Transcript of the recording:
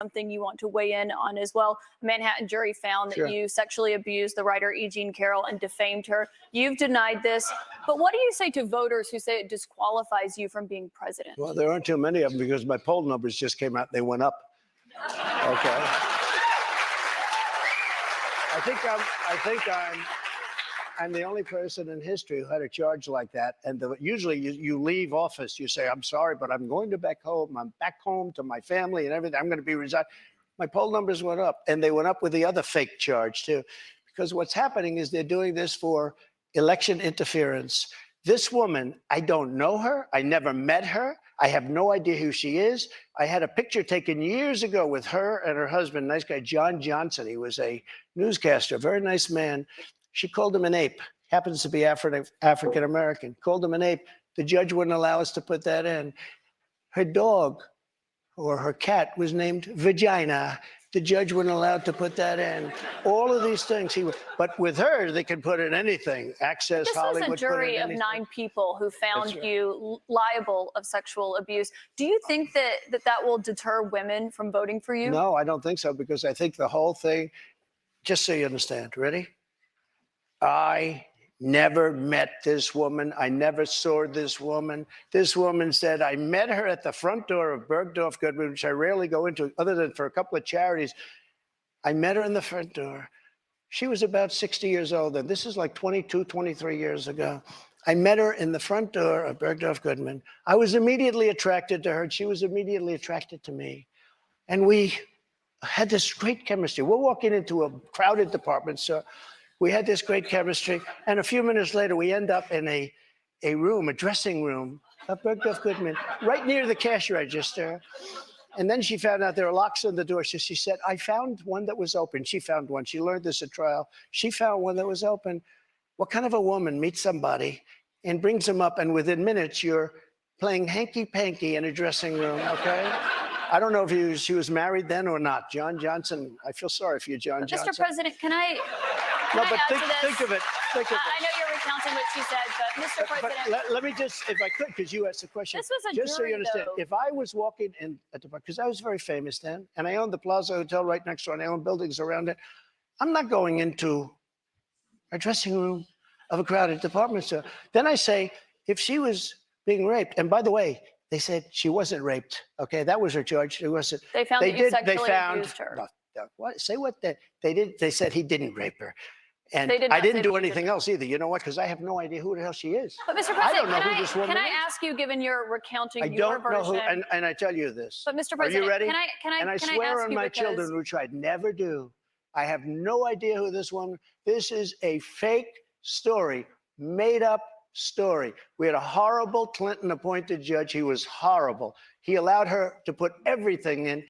something you want to weigh in on as well. A Manhattan jury found that you sexually abused the writer E. Jean Carroll and defamed her. You've denied this, but what do you say to voters who say it disqualifies you from being president? Well, there aren't too many of them because my poll numbers just came out. They went up. Okay. I think I'm the only person in history who had a charge like that. And usually you leave office, you say, I'm sorry, but I'm going to back home. I'm back home to my family and everything. I'm going to be resigned. My poll numbers went up, and they went up with the other fake charge too. Because what's happening is they're doing this for election interference. This woman, I don't know her. I never met her. I have no idea who she is. I had a picture taken years ago with her and her husband, nice guy, John Johnson. He was a newscaster, very nice man. She called him an ape. Happens to be African American. Called him an ape. The judge wouldn't allow us to put that in. Her dog or her cat was named Vagina. The judge wouldn't allow to put that in. All of these things. But with her, they can put in anything. Access Hollywood. This was a jury of 9 people who found you liable of sexual abuse. Do you think that will deter women from voting for you? No, I don't think so, because I think the whole thing, just so you understand, ready? I never met this woman. I never saw this woman. This woman said, I met her at the front door of Bergdorf Goodman, which I rarely go into other than for a couple of charities. I met her in the front door. She was about 60 years old, and this is like 22, 23 years ago. I met her in the front door of Bergdorf Goodman. I was immediately attracted to her, and she was immediately attracted to me. And we had this great chemistry. We're walking into a crowded department store. We had this great chemistry, and a few minutes later, we end up in a room, a dressing room of Bergdorf Goodman, right near the cash register. And then she found out there were locks on the door. So she said, I found one that was open. She found one. She learned this at trial. She found one that was open. What kind of a woman meets somebody and brings them up, and within minutes, you're playing hanky-panky in a dressing room, okay? I don't know if she was married then or not. John Johnson, I feel sorry for you, John Johnson. Mr. President, can I think of it. I know you're recounting what she said, but Mr. President. Let me just, if I could, because you asked the question. This was a just jury, so you understand, though. if I was walking in at the bar, because I was very famous then, and I owned the Plaza Hotel right next door, and I owned buildings around it, I'm not going into a dressing room of a crowded department store. Then I say, if she was being raped, and by the way, they said she wasn't raped. Okay, that was her charge. It wasn't. They found that you sexually abused her. What? Say what? They did. They said he didn't rape her. And I didn't do anything else either. You know what? Because I have no idea who the hell she is. But Mr. President, I don't know who this woman is. Can I ask you, given your recounting your version? I don't know who, and I tell you this. But Mr. President, are you ready? can I swear on my children, which I'd never do. I have no idea who this woman. This is a fake story, made up story. We had a horrible Clinton-appointed judge. He was horrible. He allowed her to put everything in.